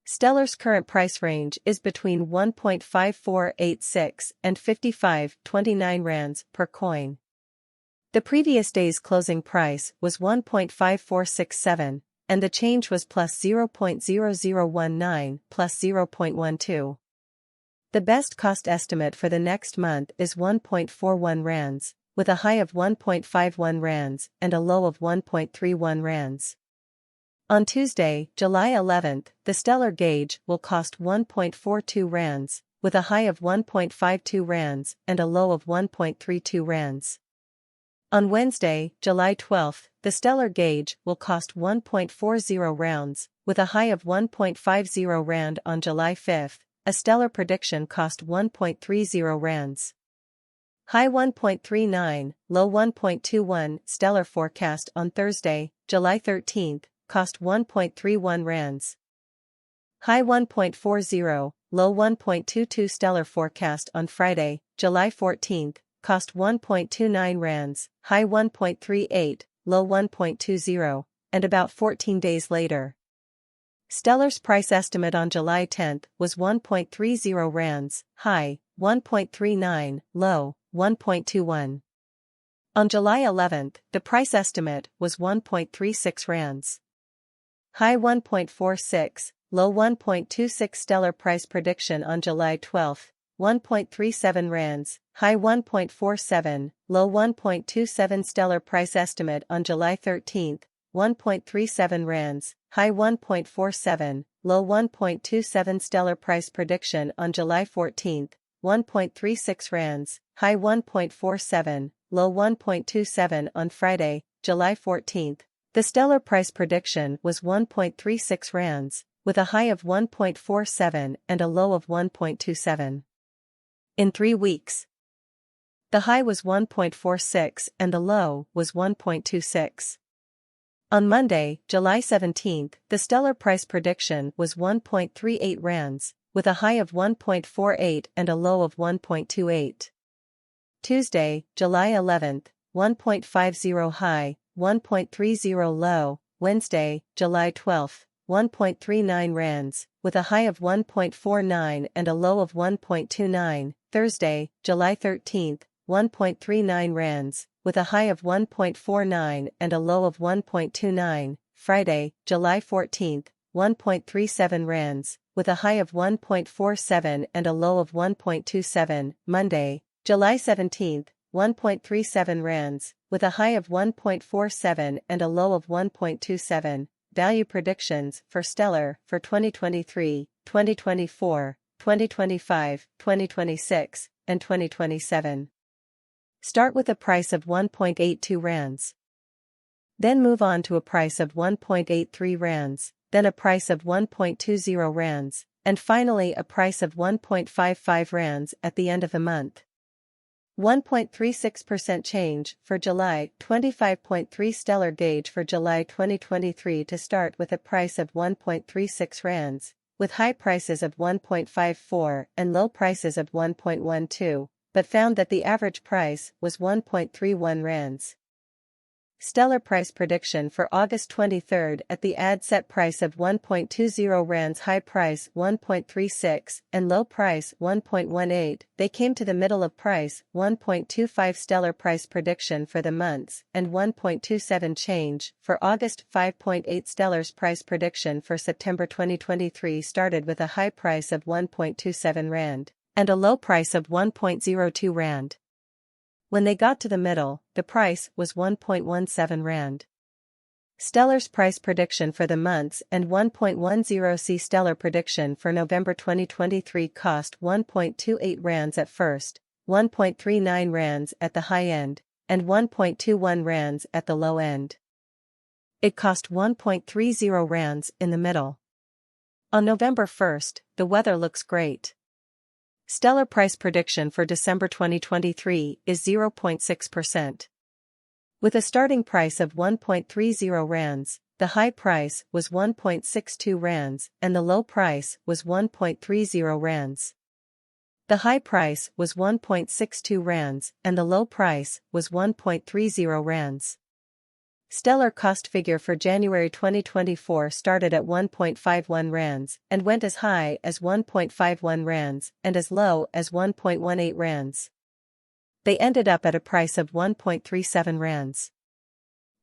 Stellar's current price range is between 1.5486 and 55.29 rands per coin. The previous day's closing price was 1.5467, and the change was plus 0.0019 plus 0.12. The best cost estimate for the next month is 1.41 rands, with a high of 1.51 rands and a low of 1.31 rands. On Tuesday, July 11th, the Stellar gauge will cost 1.42 rands, with a high of 1.52 rands and a low of 1.32 rands. On Wednesday, July 12th, the Stellar gauge will cost 1.40 rands, with a high of 1.50 rand. On July 5th, a Stellar prediction cost 1.30 rands. High 1.39, low 1.21. Stellar forecast on Thursday, July 13th, cost 1.31 rands. High 1.40, low 1.22. Stellar forecast on Friday, July 14th, cost 1.29 rands, high 1.38, low 1.20, and about 14 days later. Stellar's price estimate on July 10th was 1.30 rands, high 1.39, low 1.21. On July 11th, the price estimate was 1.36 rands. High 1.46, low 1.26. Stellar price prediction on July 12th, 1.37 rands, high 1.47, low 1.27. Stellar price estimate on July 13th, 1.37 rands, high 1.47, low 1.27. Stellar price prediction on July 14th, 1.36 rands, high 1.47, low 1.27. On Friday, July 14th, the Stellar price prediction was 1.36 rands, with a high of 1.47 and a low of 1.27. In 3 weeks, the high was 1.46 and the low was 1.26. On Monday, July 17th, the Stellar price prediction was 1.38 rands, with a high of 1.48 and a low of 1.28. Tuesday, July 11th, 1.50 high, 1.30 low. Wednesday, July 12th, 1.39 rands, with a high of 1.49 and a low of 1.29. Thursday, July 13th, 1.39 rands, with a high of 1.49 and a low of 1.29. Friday, July 14th, 1.37 rands, with a high of 1.47 and a low of 1.27. Monday, July 17th, 1.37 rands, with a high of 1.47 and a low of 1.27. Value predictions for Stellar for 2023, 2024, 2025, 2026, and 2027. Start with a price of 1.82 rands. Then move on to a price of 1.83 rands, then a price of 1.20 rands, and finally a price of 1.55 rands at the end of the month. 1.36% change for July, 25.3 Stellar gauge for July 2023 to start with a price of 1.36 rands, with high prices of 1.54 and low prices of 1.12, but found that the average price was 1.31 rands. Stellar price prediction for August 23 at the ad set price of 1.20 rands, high price 1.36 and low price 1.18. They came to the middle of price 1.25. Stellar price prediction for the months and 1.27 change for August. 5.8 Stellar's price prediction for September 2023 started with a high price of 1.27 rand and a low price of 1.02 rand. When they got to the middle, the price was 1.17 rand. Stellar's price prediction for the months and 1.10. C. Stellar prediction for November 2023 cost 1.28 rands at first, 1.39 rands at the high end, and 1.21 rands at the low end. It cost 1.30 rands in the middle. On November 1st, the weather looks great. Stellar price prediction for December 2023 is 0.6%. With a starting price of 1.30 rands, the high price was 1.62 rands and the low price was 1.30 rands. The high price was 1.62 rands and the low price was 1.30 rands. Stellar cost figure for January 2024 started at 1.51 rands and went as high as 1.51 rands and as low as 1.18 rands. They ended up at a price of 1.37 rands.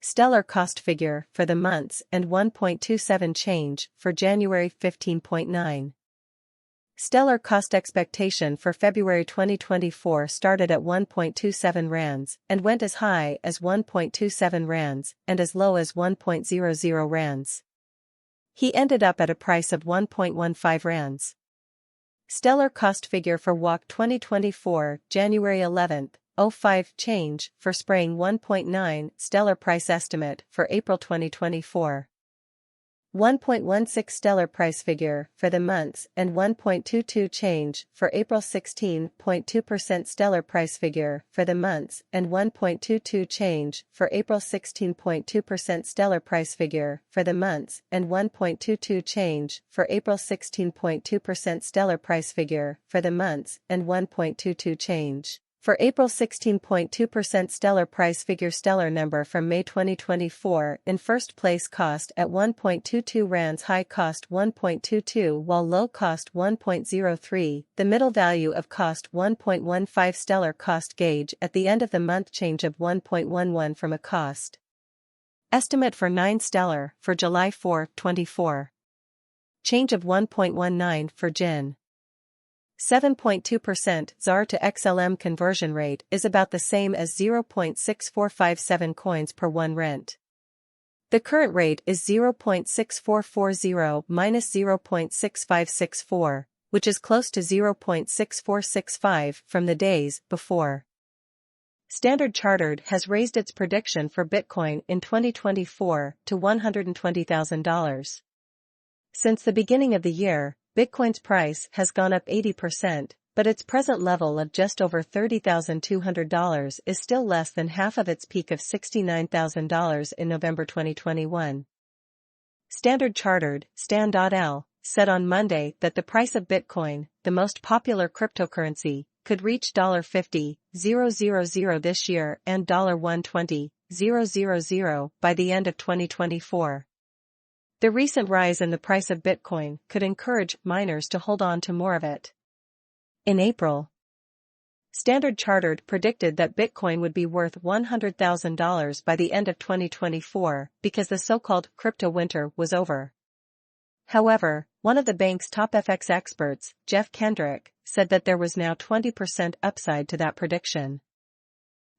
Stellar cost figure for the months and 1.27 change for January 15.9. Stellar cost expectation for February 2024 started at 1.27 rands and went as high as 1.27 rands and as low as 1.00 rands. He ended up at a price of 1.15 rands. Stellar cost figure for WAC 2024 January 11th, 05 change for spraying 1.9 stellar price estimate for April 2024. 1.16 stellar price figure for the months and 1.22 change for April 16.2% stellar price figure for the months and 1.22 change for April 16.2% stellar price figure for the months and 1.22 change for April 16.2% stellar price figure for the months and 1.22 change for April 16.2% stellar price figure. Stellar number from May 2024 in first place cost at 1.22 rands, high cost 1.22 while low cost 1.03, the middle value of cost 1.15. Stellar cost gauge at the end of the month change of 1.11 from a cost estimate for 9 stellar for July 4, 24. Change of 1.19 for Jin. 7.2% ZAR to XLM conversion rate is about the same as 0.6457 coins per 1 rent. The current rate is 0.6440 minus 0.6564, which is close to 0.6465 from the days before. Standard Chartered has raised its prediction for Bitcoin in 2024 to $120,000. Since the beginning of the year, Bitcoin's price has gone up 80%, but its present level of just over $30,200 is still less than half of its peak of $69,000 in November 2021. Standard Chartered, Stan.L, said on Monday that the price of Bitcoin, the most popular cryptocurrency, could reach $50,000 this year and $120,000 by the end of 2024. The recent rise in the price of Bitcoin could encourage miners to hold on to more of it. In April, Standard Chartered predicted that Bitcoin would be worth $100,000 by the end of 2024 because the so-called crypto winter was over. However, one of the bank's top FX experts, Jeff Kendrick, said that there was now 20% upside to that prediction.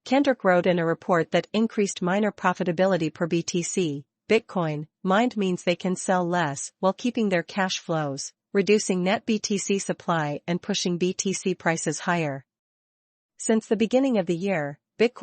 Kendrick wrote in a report that increased miner profitability per BTC, Bitcoin mined means they can sell less while keeping their cash flows, reducing net BTC supply and pushing BTC prices higher. Since the beginning of the year, Bitcoin